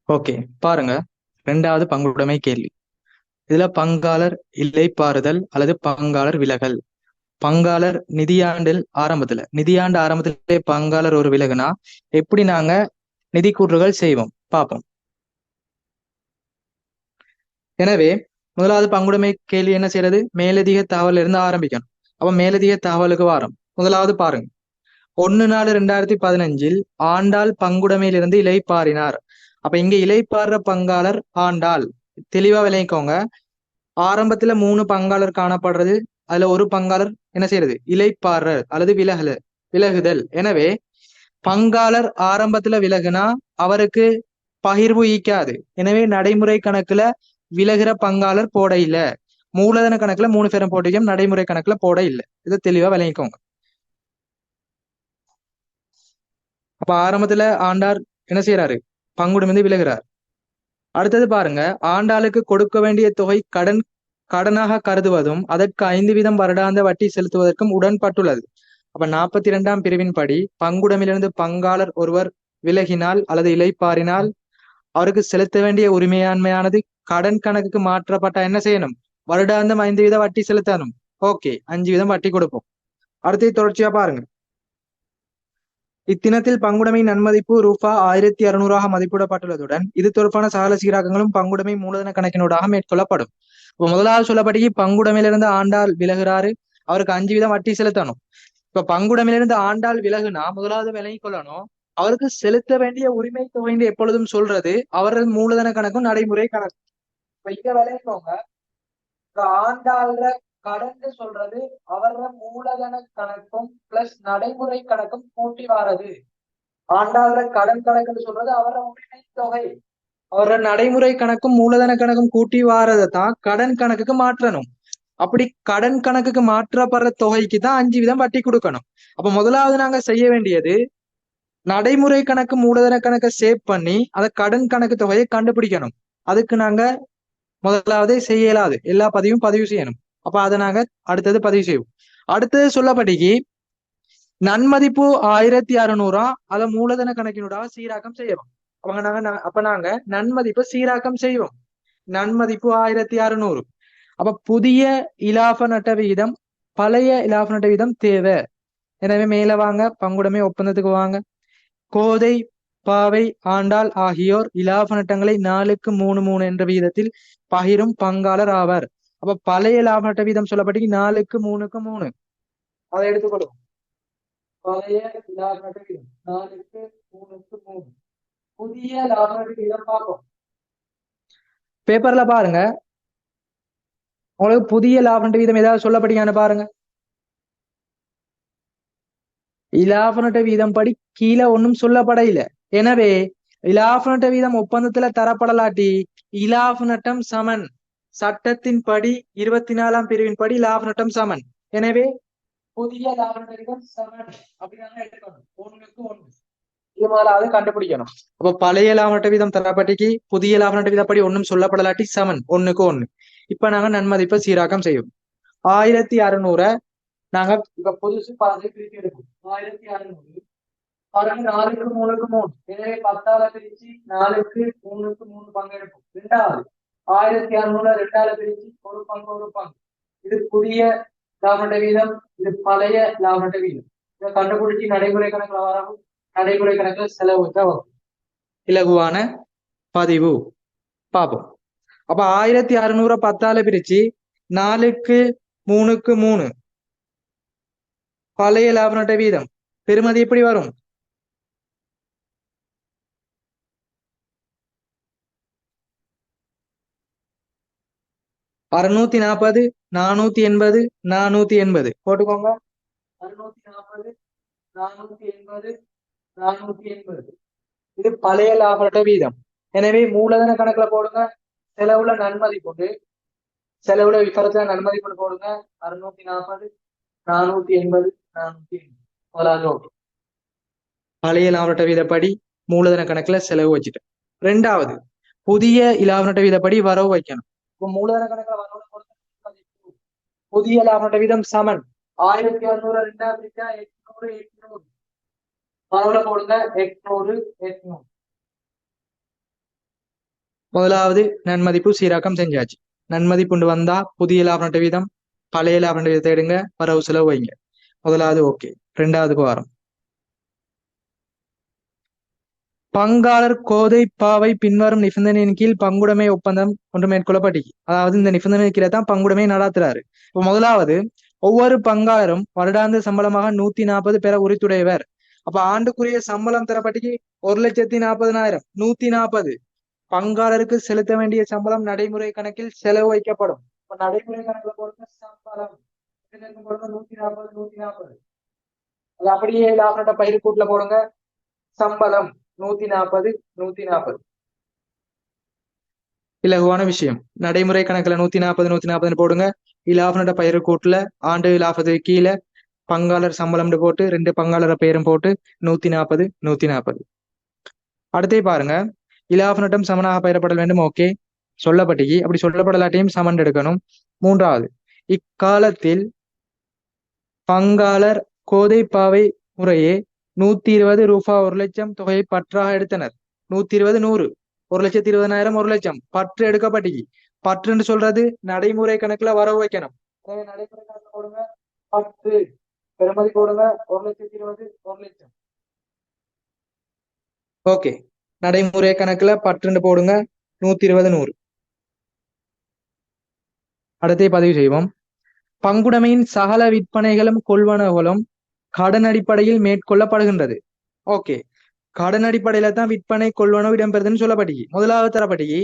Okay, பாருங்க. ரெண்டாவது பங்குடைமை கேள்வி. இதுல பங்காளர் இளைப்பாறுதல் அல்லது பங்காளர் விலகல். பங்காளர் நிதியாண்டு ஆரம்பத்திலே பங்காளர் ஒரு விலகுனா எப்படி நாங்க நிதி கூற்றுகள் செய்வோம் பார்ப்போம். எனவே முதலாவது பங்குடைமை கேள்வி என்ன செய்யறது? மேலதிக தகவல் இருந்து ஆரம்பிக்கணும். அப்ப மேலதிக தகவலுக்கு வாரம். முதலாவது பாருங்க, 1/4/2015 ஆண்டாள் பங்குடைமையிலிருந்து இளைப்பாறினார். அப்ப இங்க இளைப்பாறுற பங்காளர் ஆண்டாள். தெளிவா விளங்கிக்கோங்க. ஆரம்பத்துல 3 பங்காளர் காணப்படுறது. அதுல ஒரு பங்காளர் என்ன செய்யறது? இளைப்பாறுற அல்லது விலகுதல். எனவே பங்காளர் ஆரம்பத்துல விலகுனா அவருக்கு பகிர்வு ஈக்காது. எனவே நடைமுறை கணக்குல விலகுற பங்காளர் போட இல்ல. மூலதன கணக்குல 3 பேரும் போட்டிக்கும், நடைமுறை கணக்குல போட இல்ல. இதை தெளிவா விளங்கிக்கோங்க. அப்ப ஆரம்பத்துல ஆண்டார் என்ன செய்யறாரு? பங்குடைமை விலகுறார். அடுத்தது பாருங்க, ஆண்டாளுக்கு கொடுக்க வேண்டிய தொகை கடனாக கருதுவதும் அதற்கு 5% வருடாந்த வட்டி செலுத்துவதற்கும் உடன்பட்டுள்ளது. அப்ப 42ஆம் பிரிவின் படி பங்குடைமையிலிருந்து பங்காளர் ஒருவர் விலகினால் அல்லது இளைப்பாறினால் அவருக்கு செலுத்த வேண்டிய உரிமையாண்மையானது கடன் கணக்குக்கு மாற்றப்பட்ட என்ன செய்யணும்? வருடாந்தம் 5% வட்டி செலுத்தணும். ஓகே, 5% வட்டி கொடுப்போம். அடுத்து தொடர்ச்சியா பாருங்க. இத்தினத்தில் பங்குடைமை நன்மதிப்பு ரூபா 1600 மதிப்பிடப்பட்டுள்ளதுடன் இது தொடர்பான சகல சீராக்கங்களும் பங்குடைமை மூலதன கணக்கினூடாக மேற்கொள்ளப்படும். இப்ப முதலாவது சொல்லப்படி பங்குடைமையிலிருந்து ஆண்டாள் விலகுறாரு, அவருக்கு 5% வட்டி செலுத்தணும். இப்ப பங்குடைமையிலிருந்து ஆண்டாள் விலகுனா முதலாவது விலகி கொள்ளணும், அவருக்கு செலுத்த வேண்டிய உரிமை தொகை எப்பொழுதும் சொல்றது அவரது மூலதன கணக்கும் நடைமுறை கணக்கு. இப்ப இங்க விளைவிக்கோங்க, ஆண்டாள்ற கடன் சொல்றது அவர மூலதன கணக்கும் பிளஸ் நடைமுறை கணக்கும் கூட்டி வாரது. ஆண்டாள்ற கடன் கணக்குன்னு சொல்றது அவர உரிமை தொகை. அவர நடைமுறை கணக்கும் மூலதன கணக்கும் கூட்டி வாரதை தான் கடன் கணக்குக்கு மாற்றணும். அப்படி கடன் கணக்குக்கு மாற்றப்படுற தொகைக்கு தான் 5% வட்டி கொடுக்கணும். அப்ப முதலாவது நாங்க செய்ய வேண்டியது நடைமுறை கணக்கு மூலதன கணக்கை சேவ் பண்ணி அதை கடன் கணக்கு தொகையை கண்டுபிடிக்கணும். அதுக்கு நாங்க முதலாவது செய்ய இயலாது, எல்லா பதிவு செய்யணும். அப்ப அதை நாங்க அடுத்தது பதிவு செய்வோம். அடுத்தது சொல்லப்படிக்கு நன்மதிப்பு 1600 அதை மூலதன கணக்கினூடாக சீராக்கம் செய்யணும். அப்ப நாங்க நன்மதிப்பு சீராக்கம் செய்வோம். நன்மதிப்பு 1600. அப்ப புதிய இலாப நட்ட விகிதம் பழைய இலாப நட்ட விகிதம் தேவை. எனவே மேல வாங்க, பங்குடைமை ஒப்பந்தத்துக்கு வாங்க. கோதை, பாவை, ஆண்டாள் ஆகியோர் இலாப நட்டங்களை 4:3 என்ற விகிதத்தில் பகிரும் பங்காளர் ஆவர். அப்ப பழைய லாப நட்ட வீதம் சொல்லப்பட்டு 4:3. அதை எடுத்துக்கொள்ளும். பழைய லாப நட்ட வீதம் 4:3. புதிய லாப நட்ட வீதம் பார்ப்போம். பேப்பர்ல பாருங்க, உங்களுக்கு புதிய லாப நட்ட வீதம் ஏதாவது சொல்லப்படியான்னு பாருங்க. இலாப நட்ட வீதம் படி கீழே ஒன்றும் சொல்லப்பட இல்லை. எனவே இலாப நட்ட வீதம் ஒப்பந்தத்துல தரப்படலாட்டி இலாப நட்டம் சமன். சட்டத்தின் படி 24ஆம் பிரிவின் படி லாப நட்டம் சமன். எனவே புதிய லாப நட்ட வீதம் சமன் அப்படின்னா எடுக்கணும். 1:1. இது முதலாவது கண்டுபிடிக்கணும். அப்ப பழைய லாப நட்ட வீதம் தரப்பட்டிக்கு புதிய லாப நட்ட வீதப்படி ஒன்றும் சொல்லப்படலாட்டி சமன் 1:1. இப்ப நாங்க நன்மதிப்பை சீராக்கம் செய்யும். 1600 நாங்க இப்ப புதுசு பழசை பிரித்து எடுப்போம். 1600 பாருங்க, 4:3. எனவே 10ஆல பிரிச்சு 4:3 பங்கு எடுப்போம். ரெண்டாவது 1600 2ஆல பிரிச்சு ஒரு பங்கு. இது புதிய லாப வீதம், இது பழைய லாப வீதம். இதை கண்டுபிடிச்சு நடைமுறை கணக்குல வரவும் நடைமுறை கணக்குல செலவு தான் வரும். இலகுவான பதிவு பார்ப்போம். அப்ப 1600 10ஆல பிரிச்சு 4:3 பழைய லாப நட்ட வீதம் பெறுமதி எப்படி வரும்? 640, 480, 480 போட்டுக்கோங்க. 640, 480, 480. இது பழைய லாப நட்ட வீதம். எனவே மூலதன கணக்குல போடுங்க. செலவுல நன்மதிப்பு, செலவுல விபரத்துல நன்மதிப்பு போடுங்க. 640, 480, 480. முதலாவது பழைய லாப நட்ட வீதப்படி மூலதன கணக்குல செலவு வச்சுட்டேன். ரெண்டாவது புதிய இலாப நட்ட வீதப்படி வரவு வைக்கணும். இப்போ மூலதன கணக்குல வரவு புதிய லாப நட்ட வீதம் சமன் 1600 800. வரவுல போடுங்க 800. முதலாவது நன்மதிப்பு சீராக்கம் செஞ்சாச்சு. நன்மதிப்புண்டு வந்தா புதிய லாப நட்ட வீதம் பழைய லாப நட்ட வீதத்தை எடுங்க, வரவு செலவு வைங்க. முதலாவது ஓகே. ரெண்டாவது வாரம் பங்காளர் கோதை பாவை பின்வரும் நிபந்தனையின் கீழ் பங்குடைமை ஒப்பந்தம் ஒன்று மேற்கொள்ளப்பட்டது. அதாவது இந்த நிபந்தனை கீழே தான் பங்குடைமை நடாத்துறாரு. இப்போ முதலாவது, ஒவ்வொரு பங்காளரும் வருடாந்த சம்பளமாக 140 பெற உரித்துடையவர். அப்ப ஆண்டுக்குரிய சம்பளம் தரப்பட்டு 1,40,000 140 பங்காளருக்கு செலுத்த வேண்டிய சம்பளம் நடைமுறை கணக்கில் செலவு வைக்கப்படும். இப்ப நடைமுறை கணக்குல போடுங்க சம்பளம் 140 140. அது அப்படியே லாப பயிர் கூட்டுல போடுங்க சம்பளம் 140 140. இலகுவான விஷயம். நடைமுறை கணக்குல 140 140 போடுங்க. இலாப பயிர் கூட்டுல ஆண்டு லாபத்துக்கு கீழே பங்காளர் சம்பளம் போட்டு 2 பங்காளர் பெயரும் போட்டு 140 140. அடுத்தே பாருங்க, இலாப நட்டம் சமனாக பெயரப்பட வேண்டும். ஓகே, சொல்லப்பட்டீங்க. அப்படி சொல்லப்படலாட்டையும் சமன் எடுக்கணும். மூன்றாவது, இக்காலத்தில் பங்காளர் கோதை பாவை முறையே 120 ரூபாய் 1,00,000 தொகையை பற்றாக எடுத்தனர். 120 100 1,20,000 1,00,000 பற்று எடுக்கப்பட்டீங்க. பற்றுன்னு சொல்றது நடைமுறை கணக்குல வரவு வைக்கணும். நடைமுறை கணக்குல போடுங்க பற்று பெருமதி போடுங்க 1,20,000 1,00,000. ஓகே, நடைமுறை கணக்குல பற்றுன்னு போடுங்க 120 100. அடுத்தே பதிவு செய்வோம். பங்குடைமையின் சகல விற்பனைகளும் கொள்வனவுகளும் கடன் அடிப்படையில் மேற்கொள்ளப்படுகின்றது. ஓகே, கடன் அடிப்படையில தான் விற்பனை கொள்வனவு இடம்பெறுதுன்னு சொல்லப்பட்டீங்க. முதலாவது தரப்பட்டீங்க,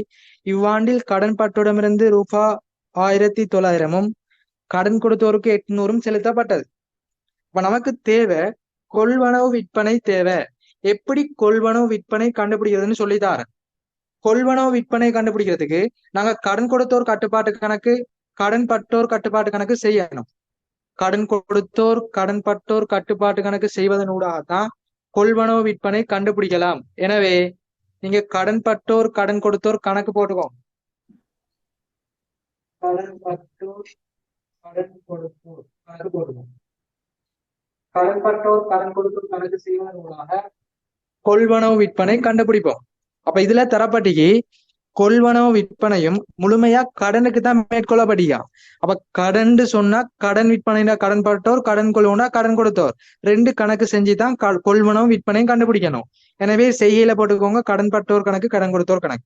இவ்வாண்டில் கடன் பட்டோடமிருந்து ரூபாய் 1,900 கடன் கொடுத்தோருக்கு 800 செலுத்தப்பட்டது. இப்ப நமக்கு தேவை கொள்வனவு விற்பனை தேவை. எப்படி கொள்வனவு விற்பனை கண்டுபிடிக்கிறதுன்னு சொல்லித்தாரேன். கொள்வனவு விற்பனை கண்டுபிடிக்கிறதுக்கு நாங்க கடன் கொடுத்தோர் கட்டுப்பாட்டு கணக்கு கடன் பட்டோர் கட்டுப்பாட்டு கணக்கு செய்யணும். கடன் கொடுத்தோர் கடன் பட்டோர் கட்டுப்பாட்டு கணக்கு செய்வதனூடாகத்தான் கொள்வனவு விற்பனை கண்டுபிடிக்கலாம். எனவே நீங்க கடன் பட்டோர் கடன் கொடுத்தோர் கணக்கு போட்டுக்கோங்க. கடன் பட்டோர் கடன் கொடுத்தோர் கணக்கு போட்டுக்கோங்க. கடன் பட்டோர் கடன் கொடுத்தோர் கணக்கு செய்வதனூடாக கொள்வனவு விற்பனை கண்டுபிடிப்போம். அப்ப இதுல தரப்பட்டிக்கு கொள்வனவு விற்பனையும் முழுமையா கடனுக்கு தான் மேற்கொள்ளப்படியா. அப்ப கடன் சொன்னா கடன் விற்பனைனா கடன் பட்டோர் கடன் கொள்வனா கடன் கொடுத்தோர் 2 கணக்கு செஞ்சுதான் கொள்வனவு விற்பனையும் கண்டுபிடிக்கணும். எனவே செய்கையில போட்டுக்கோங்க கடன் பட்டோர் கணக்கு கடன் கொடுத்தோர் கணக்கு.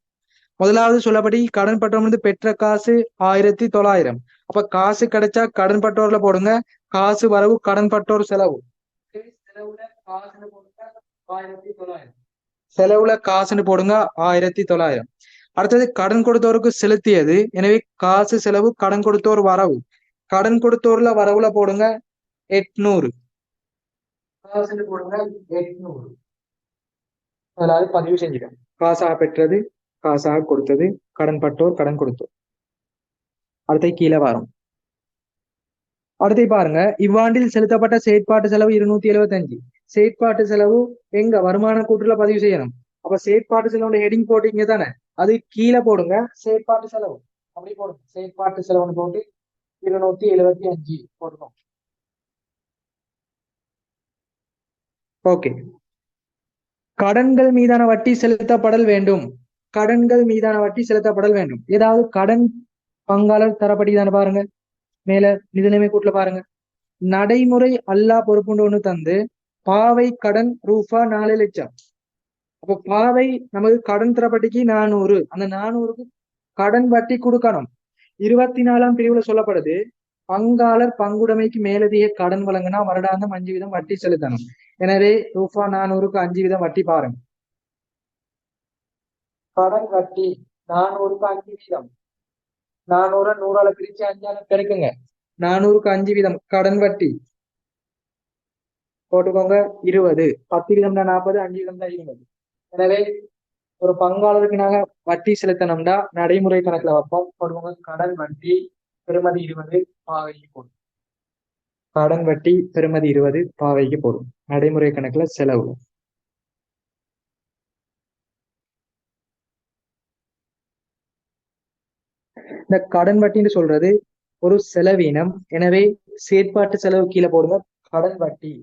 முதலாவது சொல்லப்படி கடன் பட்டோர் வந்து பெற்ற காசு 1,900. அப்ப காசு கிடைச்சா கடன் பட்டோர்ல போடுங்க. காசு வரவு கடன் பட்டோர் செலவு. செலவுல காசுன்னு போடுங்க 1,900. செலவுல காசுன்னு போடுங்க 1,900. அடுத்தது கடன் கொடுத்தோருக்கு செலுத்தியது. எனவே காசு செலவு கடன் கொடுத்தோர் வரவு. கடன் கொடுத்தோர்ல வரவுல போடுங்க 800. காசுன்னு போடுங்க 800. அதாவது பதிவு செஞ்சுக்கணும். காசாக பெற்றது காசாக கொடுத்தது கடன் பட்டோர் கடன் கொடுத்தோர். அடுத்த கீழே வரும். அடுத்து பாருங்க, இவ்வாண்டில் செலுத்தப்பட்ட செயற்பாட்டு செலவு 275. செயற்பாட்டு செலவு எங்க வருமான கூட்டுல பதிவு செய்யணும். அப்ப செயற்பாட்டு செலவு ஹெடிங் போட்டீங்க தானே, அது கீழே போடுங்க செயற்பாட்டு செலவு. அப்படி போடுங்க செயற்பாட்டு செலவுன்னு போட்டு 275 போட்டுக்கோங்க. ஓகே, கடன்கள் மீதான வட்டி செலுத்தப்படல் வேண்டும். கடன்கள் மீதான வட்டி செலுத்தப்படல் வேண்டும். ஏதாவது கடன் பங்காளர் தரப்பட்டிதானே பாருங்க, மேல நிதிநிலைமை கூட்டுல பாருங்க. நடைமுறை அல்லா பொறுப்புண்டு ஒண்ணு தந்து பாவை கடன் ரூபாய் 4,00,000. அப்ப பாவை நமக்கு கடன் தரப்பட்டிக்கு 400. அந்த 400க்கு கடன் வட்டி கொடுக்கணும். 24ஆம் பிரிவுல சொல்லப்படுது, பங்காளர் பங்குடைமைக்கு மேலதிக கடன் வழங்கினா வருடாந்தம் 5% வட்டி செலுத்தணும். எனவே ரூபாய் 400க்கு 5% வட்டி பாருங்க. கடன் வட்டி 400க்கு 5%. 400 100ஆல பிரிச்சு 5ஆல பெருக்குங்க. 400க்கு 5% கடன் வட்டி போட்டுக்கோங்க 20. 10% 40, 5% 20. எனவே ஒரு பங்காளருக்கு நாங்க வட்டி செலுத்தணும்னா நடைமுறை கணக்குல வைப்போம். போடுவோங்க கடன் வட்டி பெறுமதி 20 பாவைக்கு போடும். கடன் வட்டி பெறுமதி 20 பாவைக்கு போடும். நடைமுறை கணக்குல செலவு. இந்த கடன் வட்டின்னு சொல்றது ஒரு செலவீனம். எனவே செயற்பாட்டு செலவு கீழே போடுங்க கடன் வட்டி.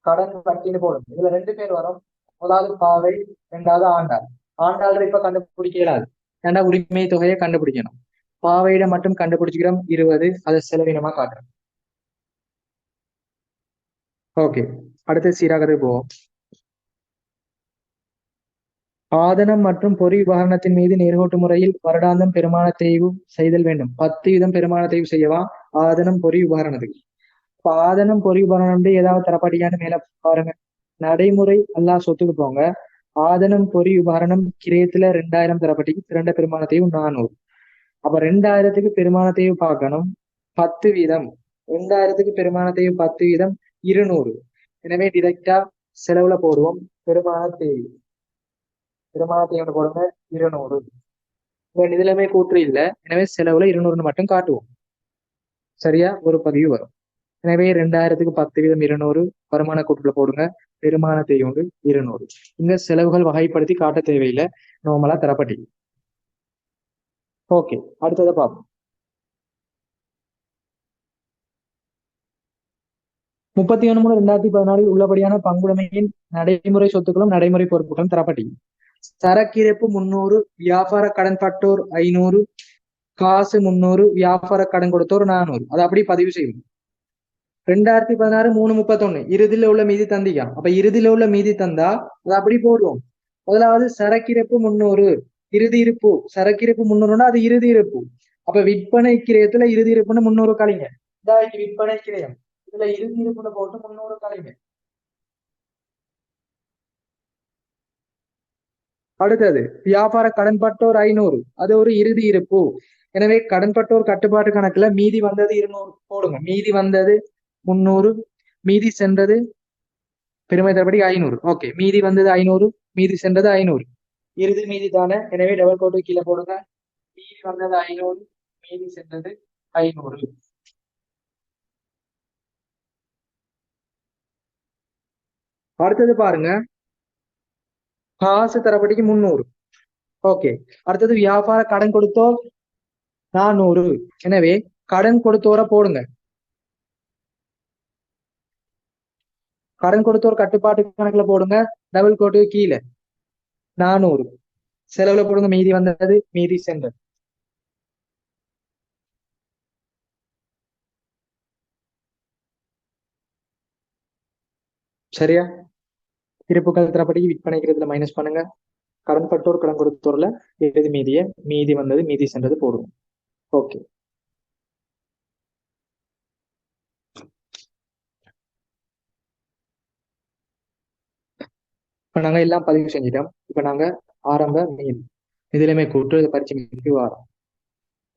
கடன் வட்டின்னு போடுங்க. இதுல 2 பேர் வரும். முதலாவது பாவை, 2வது ஆண்டாள். ஆண்டாள் இப்ப கண்டுபிடிக்க இயலாது. ஏன்னா உரிமை தொகையை கண்டுபிடிக்கணும். பாவையிட மட்டும் கண்டுபிடிச்சிக்கிறோம் 20, அதை செலவினமா காட்டுறோம். ஓகே, அடுத்து சீராகத்துக்கு போவோம். ஆதனம் மற்றும் பொறி உபகரணத்தின் மீது நேர்கோட்டு முறையில் வருடாந்தம் பெருமான தேய்வு செய்தல் வேண்டும். 10 பெருமான தேய்வு செய்யவா ஆதனம் பொறி உபகரணத்துக்கு. இப்ப ஆதனம் பொறி உபகரணம் ஏதாவது தரப்படியான்னு மேல பாருங்க. நடைமுறை எல்லா சொத்துக்கு போங்க. ஆதனம் பொறி உபகரணம் கிரயத்துல 2000 தரப்பட்டிக்கு திரண்ட பெருமான தேய்வு 400. அப்ப 2000க்கு பெருமான தேய்வு பார்க்கணும் 10%. 2000க்கு பெருமான தேய்வு 10%, 200. எனவே டிரெக்டா செலவுல போடுவோம். பெருமான தேய்வு பெருமானத்தை போடுங்க 200. இதுலமே கூற்று இல்லை, எனவே செலவுல 200 மட்டும் காட்டுவோம். சரியா, ஒரு பதிவு வரும். எனவே 2000க்கு 10%, 200 வருமான கூட்டுல போடுங்க. பெருமானத்தை 200. இங்க செலவுகள் வகைப்படுத்தி காட்ட தேவையில்லை, நார்மலா தரப்பட்டி. ஓகே, அடுத்ததை பார்ப்போம். 31/3/2014 உள்ளபடியான பங்குடைமையின் நடைமுறை சொத்துக்களும் நடைமுறை பொறுப்புகளும் தரப்பட்டி. சரக்கிருப்பு 300, வியாபார கடன் பட்டோர் 500, காசு 300, வியாபார கடன் கொடுத்தோர் 400. அதை அப்படி பதிவு செய்யும். 2016 3/31 இறுதியில உள்ள மீதி தந்தியா. அப்ப இறுதியில உள்ள மீதி தந்தா அதை அப்படி போடுவோம். முதலாவது சரக்கிருப்பு 300, இறுதி இருப்பு. சரக்கிருப்பு 300 அது இறுதி இருப்பு. அப்ப விற்பனை கிரயத்துல இறுதி இருப்புன்னு 300 கழிங்க. இதாக்கி விற்பனை கிரயம், இதுல இறுதி இருப்புன்னு போட்டு 300 கழிங்க. அடுத்தது வியாபார கடன்பட்டோர் 500, அது ஒரு இறுதி இருப்பு. எனவே கடன்பட்டோர் கட்டுப்பாட்டு கணக்குல மீதி வந்தது 200 போடுங்க. மீதி வந்தது 300, மீதி சென்றது பெருமை தரப்படி 500. ஓகே, மீதி வந்தது 500, மீதி சென்றது 500, இறுதி மீதி தானே. எனவே டபுள் கோட்டு கீழே போடுங்க. மீதி வந்தது 500, மீதி சென்றது 500. அடுத்தது பாருங்க, காசு தரப்படிக்கு 300. ஓகே, அடுத்தது வியாபார கடன் கொடுத்தோர் 400. எனவே கடன் கொடுத்தோரை போடுங்க. கடன் கொடுத்தோர் கட்டுப்பாட்டு கணக்குல போடுங்க. டபுள் கோட்டு கீழே 400 செலவுல போடுங்க. மீதி வந்தது, மீதி சென்றது. சரியா, இருப்புக்கள் தரப்படி விற்பனைக்கிறதுல மைனஸ் பண்ணுங்க. கடன் பட்டோர் கடன் கொடுத்தோர்ல எது மீதிய மீதி வந்தது, மீதி சென்றது போடுவோம். ஓகே, இப்ப நாங்க எல்லாம் பதிவு செஞ்சிட்டோம். இப்ப நாங்க ஆரம்ப மீன் இதுலயுமே கூட்டு பரிச்சு மீனுக்கு வாரம்.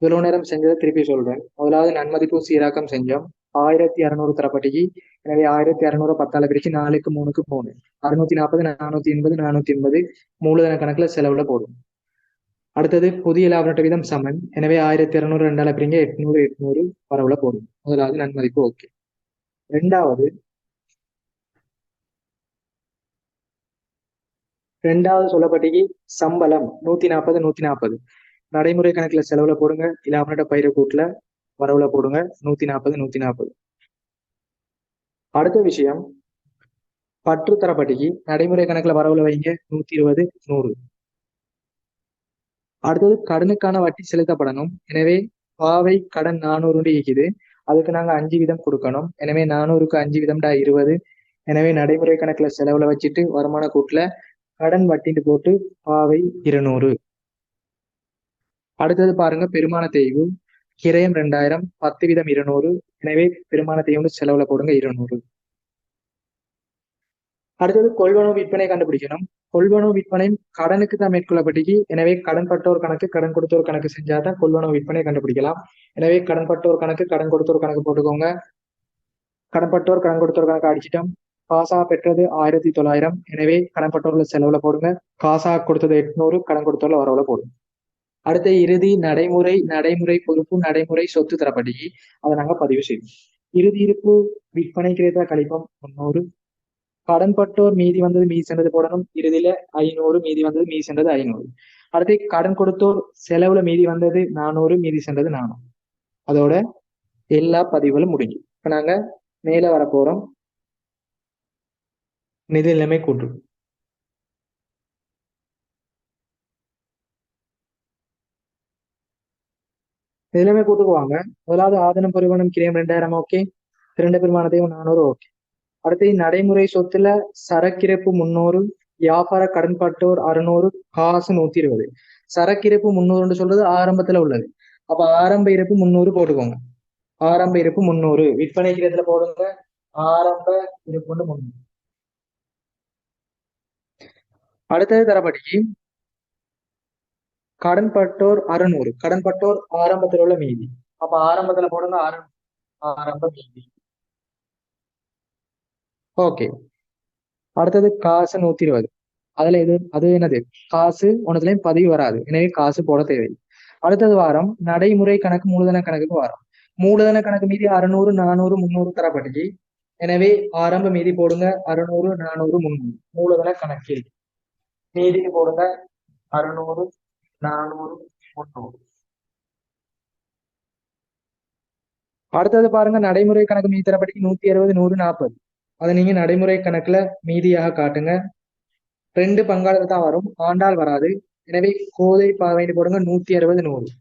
இவ்வளவு நேரம் செஞ்சதை திருப்பி சொல்றேன். முதலாவது நன்மதிப்பு சீராக்கம் செஞ்சோம் 1600 தரப்பட்டிக்கு. எனவே 1600 10ஆல பிரிச்சு 4க்கு 3க்கு 3, 640, 480, 480 மூலதன கணக்குல செலவுல போடும். அடுத்தது புதிய லாப நட்ட வீதம் சமன். எனவே 1600 2ஆல பிரிங்க 800, 800 வரவுல போடும். முதலாவது நன்மதிப்பு. ஓகே, ரெண்டாவது சொல்லப்பட்டிக்கு சம்பளம் 140, 140 நடைமுறை கணக்குல செலவுல போடுங்க. லாப நட்ட பயிர கூட்டுல வரவுல போடுங்க. 140, 140. அடுத்த விஷயம், பற்று தரப்பட்டிக்கு நடைமுறை கணக்குல வரவுல வைங்க 120, 100. அடுத்தது கடனுக்கான வட்டி செலுத்தப்படணும். எனவே பாவை கடன் 400 இருக்குது, அதுக்கு நாங்க 5% கொடுக்கணும். எனவே 400க்கு 5% 20. எனவே நடைமுறை கணக்குல செலவுல வச்சுட்டு வருமான கூட்டுல கடன் வட்டின்னு போட்டு பாவை 200. அடுத்தது பாருங்க, பெருமான தேய்வு கிரயம் 2000, 10% 200. எனவே பெருமான தேய்வு செலவுல போடுங்க 200. அடுத்தது கொள்வனவு விற்பனை கண்டுபிடிக்கணும். கொள்வனவு விற்பனை கடனுக்கு தான் மேற்கொள்ளப்பட்டிக்கு. எனவே கடன் பட்டோர் கணக்கு கடன் கொடுத்தோர் கணக்கு செஞ்சாதான் கொள்வனவு விற்பனை கண்டுபிடிக்கலாம். எனவே கடன் பட்டோர் கணக்கு கடன் கொடுத்தோர் கணக்கு போட்டுக்கோங்க. கடன் பட்டோர் கடன் கொடுத்தோர் கணக்கு அடிச்சிட்டோம். காசா பெற்றது 1900. எனவே கடன் பட்டோர்ல செலவுல போடுங்க. காசா கொடுத்தது 800, கடன் கொடுத்தோர்ல வரவுல போடுங்க. அடுத்த இறுதி நடைமுறை நடைமுறை பொறுப்பு நடைமுறை சொத்து தரப்பட்டிக்கு அதை நாங்க பதிவு செய்வோம். இறுதி இருப்பு விற்பனை கிடைத்த கழிப்பம் 300. கடன்பட்டோர் மீதி வந்தது மீதி சென்றது போடணும். இறுதியில 500, மீதி வந்தது மீதி சென்றது 500. அடுத்து கடன் கொடுத்தோர் செலவுல மீதி வந்தது 400, மீதி சென்றது 400. அதோட எல்லா பதிவுகளும் முடிஞ்சு. இப்ப நாங்க மேல வர போறோம். நிதி நிலைமை கூட்டு. எல்லாமே கூட்டுக்குவாங்க. முதலாவது ஆதனம் பெருவனம் கிரயம் 2000 ஓகே. இரண்டு பெருமானத்தையும் 400 ஓகே. அடுத்து நடைமுறை சொத்துல சரக்கிரப்பு 300, வியாபார கடன்பட்டோர் 600, காசு 120. சரக்கிரப்பு 300 சொல்றது ஆரம்பத்துல உள்ளது. அப்ப ஆரம்ப இருப்பு 300 போட்டுக்கோங்க. ஆரம்ப இருப்பு 300, விற்பனை கிரயத்துல போடுங்க. ஆரம்ப இருப்பு 300. அடுத்தது தரப்படிக்கு கடன்பட்டோர் 600. கடன்பட்டோர் ஆரம்பத்தில் உள்ள மீதி. அப்ப ஆரம்பத்துல போடுங்க ஆரம்ப மீதி. ஓகே. அடுத்தது காசு 120. அதுல அது என்னது? காசு ஒன்னதுலயும் பதிவு வராது, எனவே காசு போட தேவையில்லை. அடுத்தது வாரம் நடைமுறை கணக்கு மூலதன கணக்குக்கு வாரம். மூலதன கணக்கு மீதி 600, 400, 300 தரப்பட்டுச்சு. எனவே ஆரம்ப மீதி போடுங்க 600, 400, 300. மூலதன கணக்கில் மீதிக்கு போடுங்க 600, 400, 300. அடுத்தது பாருங்க நடைமுறை கணக்கு மீதி தரப்பட்டுச்சு 160, 100, 40. அதை நீங்க நடைமுறை கணக்குல மீதியாக காட்டுங்க. 2 பங்காளர் தான் வரும், ஆண்டால் வராது. எனவே கோதை பாவைன்னு போடுங்க 160, 100.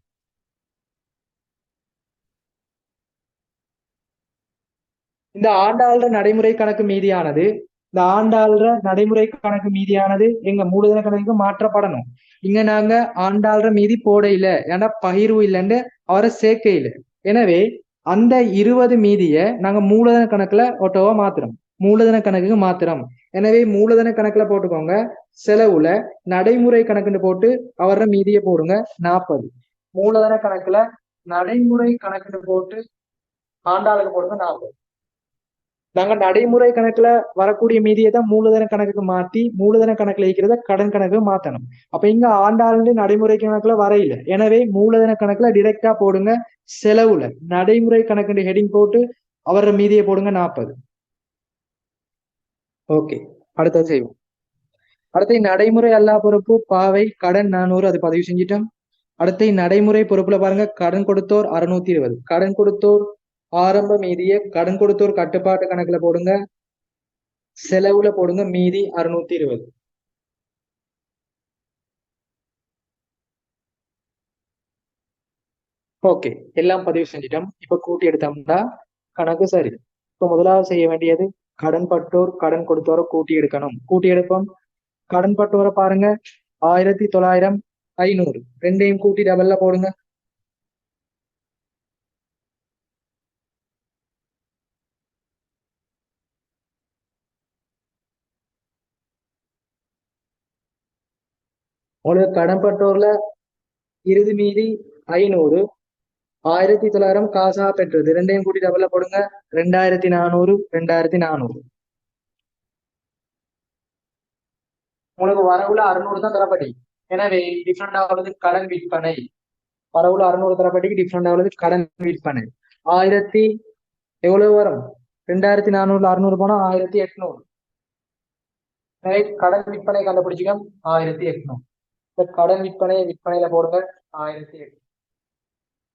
இந்த ஆண்டாள்ற நடைமுறை கணக்கு மீதியானது எங்க மூலதன கணக்கு மாற்றப்படணும். இங்க நாங்க ஆண்டாள்ற மீதி போட இல்ல, ஏன்னா பகிர்வு இல்லைன்னு அவரை சேர்க்க இல்லை. எனவே அந்த 20 மீதிய நாங்க மூலதன கணக்குல ஒட்டோவா மாத்திரம், மூலதன கணக்குக்கு மாத்திரம். எனவே மூலதன கணக்குல போட்டுக்கோங்க. செலவுல நடைமுறை கணக்குன்னு போட்டு அவர மீதியை போடுங்க 40. மூலதன கணக்குல நடைமுறை கணக்குன்னு போட்டு ஆண்டாளுக்கு போடுங்க 40. நாங்க நடைமுறை கணக்குல வரக்கூடிய மீதியை தான் மூலதன கணக்குக்கு மாத்தி மூலதன கணக்குல இருக்கிறத கடன் கணக்கு மாத்தணும். அப்ப இங்க ஆண்டாண்டு நடைமுறை கணக்குல வரையில, எனவே மூலதன கணக்குல டிரெக்டா போடுங்க. செலவுல நடைமுறை கணக்கு ஹெடிங் போட்டு அவர மீதியை போடுங்க 40. ஓகே. அடுத்தது செய்வோம். அடுத்த நடைமுறை அல்லா பொறுப்பு பாவை கடன் 400, அது பதிவு செஞ்சிட்டோம். அடுத்த நடைமுறை பொறுப்புல பாருங்க கடன் கொடுத்தோர் 620. கடன் கொடுத்தோர் ஆரம்ப மீதிய கடன் கொடுத்தோர் கட்டுப்பாட்டு கணக்குல போடுங்க. செலவுல போடுங்க மீதி 620. ஓகே, எல்லாம் பதிவு செஞ்சிட்டோம். இப்ப கூட்டி எடுத்தோம்னா கணக்கு சரி. இப்ப முதலாவது செய்ய வேண்டியது கடன் பட்டோர் கடன் கொடுத்தோரை கூட்டி எடுக்கணும். கூட்டி எடுப்போம். கடன் பட்டோரை பாருங்க 1900, 500. ரெண்டையும் கூட்டி டபுள்ல போடுங்க. உங்களுக்கு கடன் பட்டோர்ல இறுதி மீதி 500, 1900 காசா பெற்றது. ரெண்டையும் கூட்டி டபுள்ல போடுங்க 2400, 2400. உங்களுக்கு வரவுல 600 தான் தரப்படி. எனவே டிஃபரெண்ட் ஆகுது கடன் விற்பனை. வரவுல 600 தரப்படிக்கு டிஃபரெண்ட் ஆகுது கடன் விற்பனை. 1000 எவ்வளவு வரும்? 2400 600 போனா 1800. கடன் விற்பனை கண்டுபிடிச்சிக்க 1800. இந்த கடன் விற்பனையில போடுங்க 1800.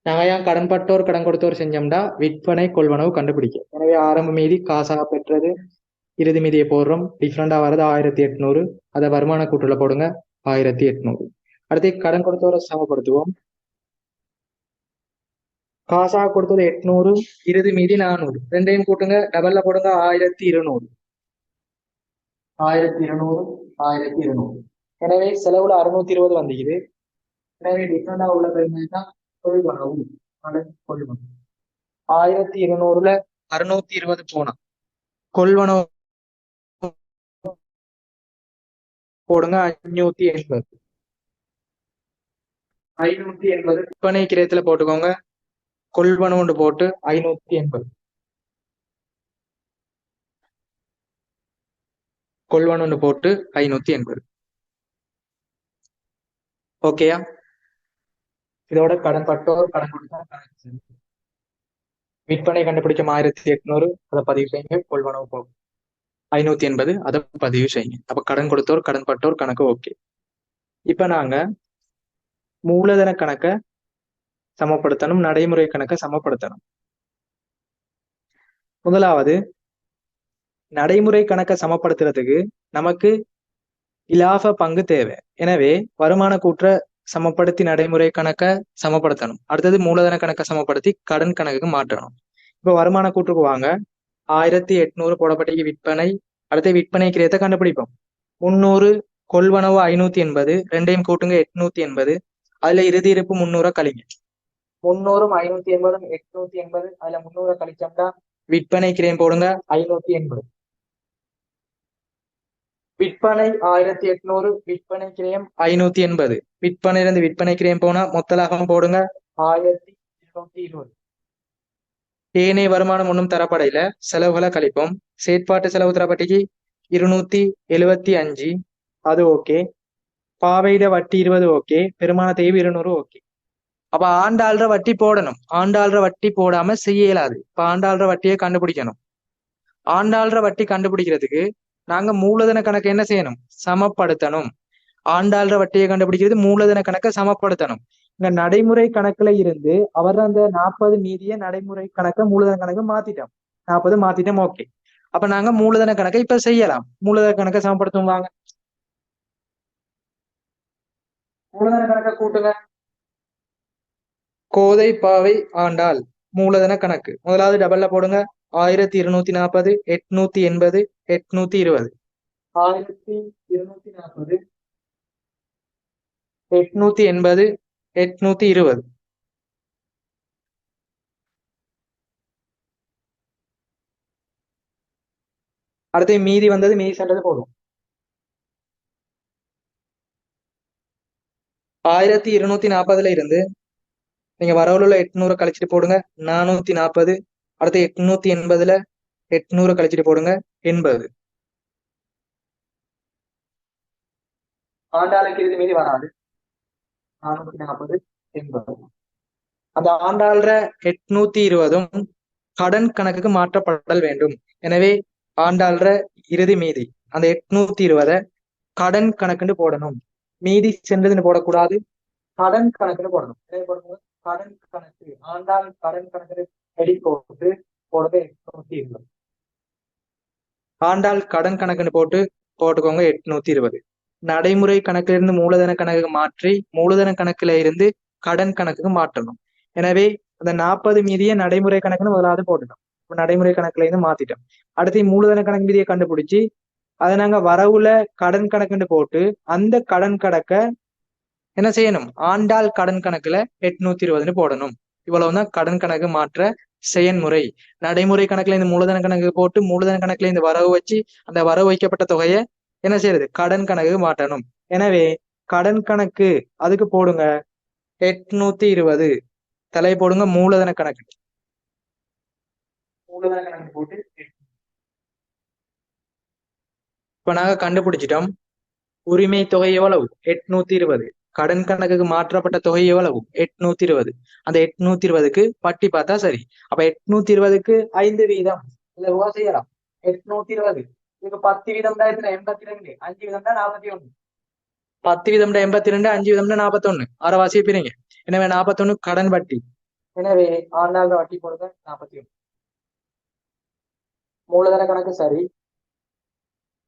நாங்க ஏன் கடன் பட்டோர் கடன் கொடுத்தோர் செஞ்சோம்னா விற்பனை கொள்வனவு கண்டுபிடிக்க. எனவே ஆரம்ப மீதி காசாக பெற்றது, இறுதி மீதியை போடுறோம். டிஃப்ரெண்டா வர்றது 1800. அதை வருமான கூட்டுல போடுங்க 1800. அடுத்து கடன் கொடுத்தோரை சமப்படுத்துவோம். காசாக கொடுத்தது 800, இறுதி மீதி 400. ரெண்டையும் கூட்டுங்க டபுள்ல போடுங்க 1200. 1200, 1200. எனவே செலவுல 620 வந்துக்குது. எனவே டிஃப்ரெண்டா உள்ள பெருமை தான் கொள்வனவு. 1200ல 620 போனா கொள்வனவு போடுங்க 580. 580 விற்பனை கிரயத்துல போட்டுக்கோங்க. கொள்வனவு போட்டு 580. கொள்வனு போட்டு 580. ஓகேயா? இதோட கடன் பட்டோர் கடன் கொடுத்தோம். விற்பனை கண்டுபிடிச்சோம் 1800, அதை பதிவு செய்யுங்க. கொள்வனவு போகும் 580, அதை பதிவு செய்யுங்க. அப்ப கடன் கொடுத்தோர் கடன் பட்டோர் கணக்கு ஓகே. இப்ப நாங்க மூலதன கணக்க சமப்படுத்தணும், நடைமுறை கணக்க சமப்படுத்தணும். முதலாவது நடைமுறை கணக்க சமப்படுத்துறதுக்கு நமக்கு இலாப பங்கு தேவை. எனவே வருமான கூற்ற சமப்படுத்தி நடைமுறை கணக்கை சமப்படுத்தணும். அடுத்தது மூலதன கணக்கை சமப்படுத்தி கடன் கணக்குக்கு மாற்றணும். இப்போ வருமான கூற்றுக்கு வாங்க. 1800 போடப்பட்ட விற்பனை. அடுத்து விற்பனை கிரயத்தை கண்டுபிடிப்போம். 300 கொள்வனவு 580, ரெண்டையும் கூட்டுங்க 880. அதுல இறுதி இருப்பு 300 கழிங்க. 300ம் 580ம் 880. அதுல 300 கழிச்சோம்னா விற்பனை கிரயம் போடுங்க 580. விற்பனை 1800, விற்பனை கிரயம் 580. விற்பனையிலிருந்து விற்பனை கிரயம் போனா மொத்த லாபம் போடுங்க 1220. ஏனைய வருமானம் ஒன்றும் தரப்படையில, செலவுகளை கழிப்போம். செயற்பாட்டு செலவு தரப்பட்டிக்கு 275, அது ஓகே. பாவையிட வட்டி 20 ஓகே. பெருமான தேய்வு 200 ஓகே. அப்ப ஆண்டாள்ற வட்டி போடணும். ஆண்டாள்ற வட்டி போடாம செய்ய இயலாது. இப்ப ஆண்டாள்ற வட்டியை கண்டுபிடிக்கணும். ஆண்டாள்ற வட்டி கண்டுபிடிக்கிறதுக்கு நாங்க மூலதன கணக்கு என்ன செய்யணும்? சமப்படுத்தணும். ஆண்டாள்ற வட்டியை கண்டுபிடிக்கிறது மூலதன கணக்கை சமப்படுத்தணும். இங்க நடைமுறை கணக்குல இருந்து அவர் அந்த 40 மீதிய நடைமுறை கணக்கை மூலதன கணக்கு மாத்திட்டோம். 40 மாத்திட்டோம் ஓகே. அப்ப நாங்க மூலதன கணக்கை இப்ப செய்யலாம். மூலதன கணக்கை சமப்படுத்தும் வாங்க. மூலதன கணக்கை கூட்டுங்க. கோதை பாவை ஆண்டாள் மூலதன கணக்கு முதலாவது டபுள்ல போடுங்க. 1240, 880, 820. 1240, 880, 820. அடுத்து மீதி வந்தது, மீதி சென்றது போதும். 1240 இருந்து நீங்க வரவுல உள்ள 800 கழிச்சிட்டு போடுங்க 440. அடுத்து 880ல 800 கழிச்சிட்டு போடுங்க 80. ஆண்டாளுக்கு இது மீதி வராது. 440, 80. அந்த ஆண்டாள்ற 820ம் கடன் கணக்குக்கு மாற்றப்படல் வேண்டும். எனவே ஆண்டாள்ற இறுதி மீதி அந்த 820 கடன் கணக்குன்னு போடணும். மீதி சென்றதுன்னு போடக்கூடாது, கடன் கணக்குன்னு போடணும். கடன் கணக்கு ஆண்டாள் கடன் கணக்கு எடி போட்டு போடுறது 820. ஆண்டாள் கடன் கணக்குன்னு போட்டுக்கோங்க 820. நடைமுறை கணக்குல இருந்து மூலதன கணக்குக்கு மாற்றி மூலதன கணக்குல இருந்து கடன் கணக்குக்கு மாற்றணும். எனவே அந்த 40 மீதிய நடைமுறை கணக்குன்னு முதலாவது போட்டுட்டோம். நடைமுறை கணக்குல இருந்து மாத்திட்டோம். அடுத்து மூலதன கணக்கு மீதியை கண்டுபிடிச்சு அதை நாங்க வரவுல கடன் கணக்குன்னு போட்டு அந்த கடன் கணக்க என்ன செய்யணும்? ஆண்டாள் கடன் கணக்குல 820 போடணும். இவ்வளவுதான் கடன் கணக்கு மாற்ற செயன்முறை. நடைமுறை கணக்குல இந்த மூலதன கணக்கு போட்டு மூலதன கணக்குல இந்த வரவு வச்சு அந்த வரவு வைக்கப்பட்ட தொகையை என்ன செய்யறது? கடன் கணக்கு மாற்றணும். எனவே கடன் கணக்கு அதுக்கு போடுங்க 820. தலை போடுங்க மூலதன கணக்கு. மூலதன கணக்கு போட்டு இப்ப நாங்க கண்டுபிடிச்சிட்டோம். உரிமை தொகை எவ்வளவு? 820. கடன் கணக்குக்கு மாற்றப்பட்ட தொகை எவ்வளவு? 820. அந்த 820க்கு வட்டி பார்த்தா சரி. அப்ப 820க்கு 5 வீதம் இல்ல செய்யலாம். 820 இதுக்கு 10 வீதம் தான் எத்தனை? 82. 5 வீதம் தான் 41. 10 வீதம் 82, 5 வீதம் 41. அரைவாசியை பிரிங்க. எனவே 41 கடன் வட்டி. எனவே ஆண்டாள் வட்டி போடுங்க 41. மூலதன கணக்கு சரி.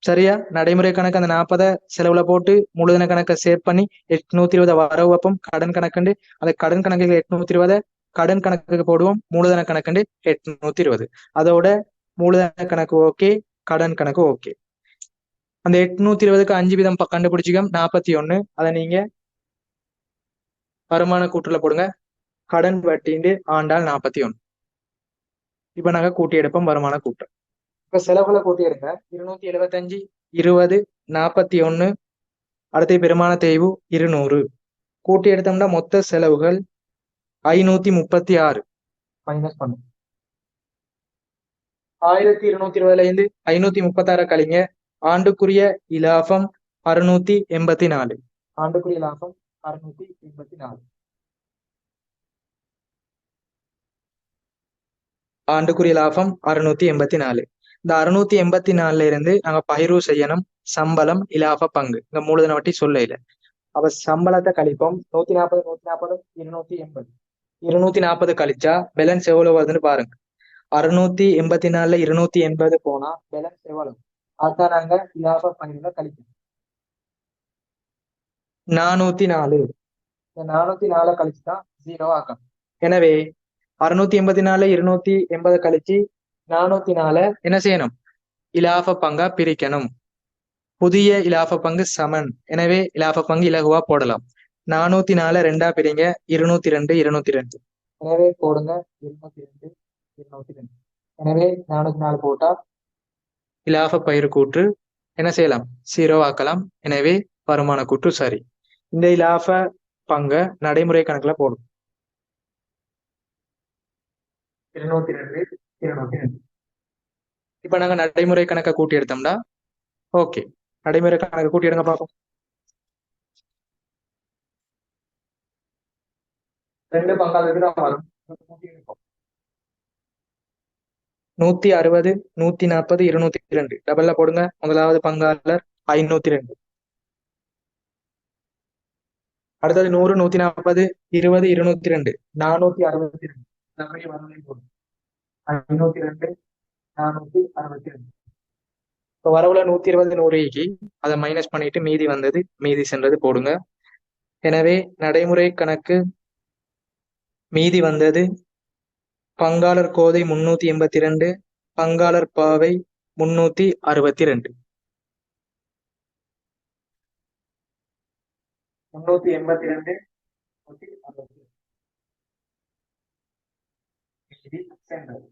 சரியா? நடைமுறை கணக்கு அந்த 40 செலவுல போட்டு மூலதன கணக்கை சேவ் பண்ணி 820 வரவு வைப்போம். கடன் கணக்குண்டு அந்த கடன் கணக்குக்கு 820 கடன் கணக்குக்கு போடுவோம். மூலதன கணக்குண்டு 820. அதோட மூலதன கணக்கு ஓகே, கடன் கணக்கு ஓகே. அந்த 820க்கு 5 வீதம் கண்டுபிடிச்சிக்க 41. அதை நீங்க வருமான கூற்றுல போடுங்க. கடன் வட்டிண்டு ஆண்டாள் 41. இப்ப நாங்க கூட்டி எடுப்போம் வருமான கூட்டு. இப்ப செலவுகளை கூட்டி எடுங்க. 275, 20, 41. அடுத்த பெருமான தேய்வு 200. கூட்டி எடுத்தோம்னா மொத்த செலவுகள் 536 மைனஸ் பண்ணும். 1220 536 கழிங்க. ஆண்டுக்குரிய இலாபம் 684. ஆண்டுக்குரிய லாபம் 684. ஆண்டுக்குரிய லாபம் 684. இந்த 684 இருந்து நாங்க பகிர்வு செய்யணும். சம்பளம், இலாப பங்கு. இந்த மூலதன வட்டி சொல்ல இல்லை. அப்ப சம்பளத்தை கழிப்போம். 140, 140, 280. 240 கழிச்சா பேலன்ஸ் எவ்வளவு வருதுன்னு பாருங்க. 684ல 280 போனா பேலன்ஸ் எவ்வளவு? அதான் நாங்க இலாப பங்குல கழிப்போம். 404. இந்த 404 கழிச்சு தான் 0 ஆக்கணும். எனவே 684 280 கழிச்சு 404 என்ன செய்யணும்? இலாஃப பங்கா பிரிக்கணும். புதிய இலாஃப பங்கு சமன். எனவே இலாஃப பங்கு இலகுவா போடலாம். 404 ரெண்டா பிரிங்க 202 202. எனவே போடுங்க 202 202. எனவே 404 போட்டா இலாஃப பயிர் கூற்று என்ன செய்யலாம்? 0 ஆக்கலாம். எனவே வருமான கூற்று சரி. இந்த இலாஃப பங்க நடைமுறை கணக்குல போடும். 202 202. இப்ப நாங்க நடைமுறை கணக்கை கூட்டி எடுத்தோம்னா ஓகே. நடைமுறை கணக்கு கூட்டி எடுங்க பார்ப்போம். 2 பங்காளருக்கு தான் வரும். 160 140 202 டபுள்ல போடுங்க. முதலாவது பங்காளர் 502. அடுத்தது 100 140 20 202 462. 502 462. இப்போ வரவுல 120 100 அதை மைனஸ் பண்ணிட்டு மீதி வந்தது, மீதி சென்றது போடுங்க. எனவே நடைமுறை கணக்கு மீதி வந்தது பங்காளர் கோதை 382, பங்காளர் பாவை 362. 382 மீதி சென்றது.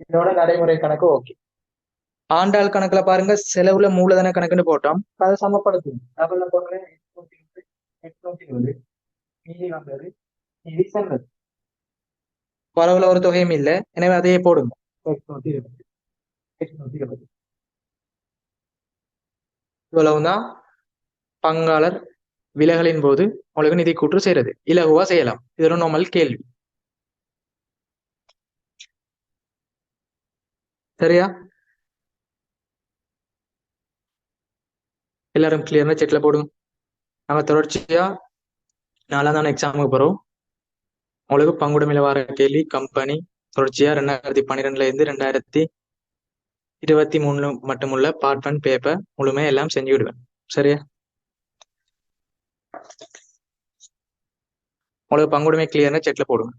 இதோட நடைமுறை கணக்கு ஓகே. ஆண்டாள் கணக்குல பாருங்க, செலவுல மூலதன கணக்குன்னு போட்டோம். அதை சமப்படுத்தும். டபுள்ல போடுங்க 820 மீதி வந்தது, மீதி சென்றது. வரவுல ஒரு தொகையும் இல்லை, எனவே அதையே போடுங்க 820. இவ்வளவுதான் பங்காளர் விலகலின் போது உங்களுக்கு நிதி கூற்று செய்யறது. இலகுவா செய்யலாம். இது ஒரு நார்மல் கேள்வி. சரியா? எல்லாரும் கிளியர்னா செட்ல போடுங்க. நாங்க தொடர்ச்சியா 4ஆம் தான எக்ஸாமுக்கு போறோம். உங்களுக்கு பங்குடைமையில வர கேள்வி கம்பெனி தொடர்ச்சியா 2012 இருந்து 2023 மட்டுமுள்ள பார்ட் 1 பேப்பர் முழுமையா எல்லாம் செஞ்சு விடுவேன். சரியா? உங்களுக்கு பங்குடைமை கிளியர்னா செட்ல போடுங்க.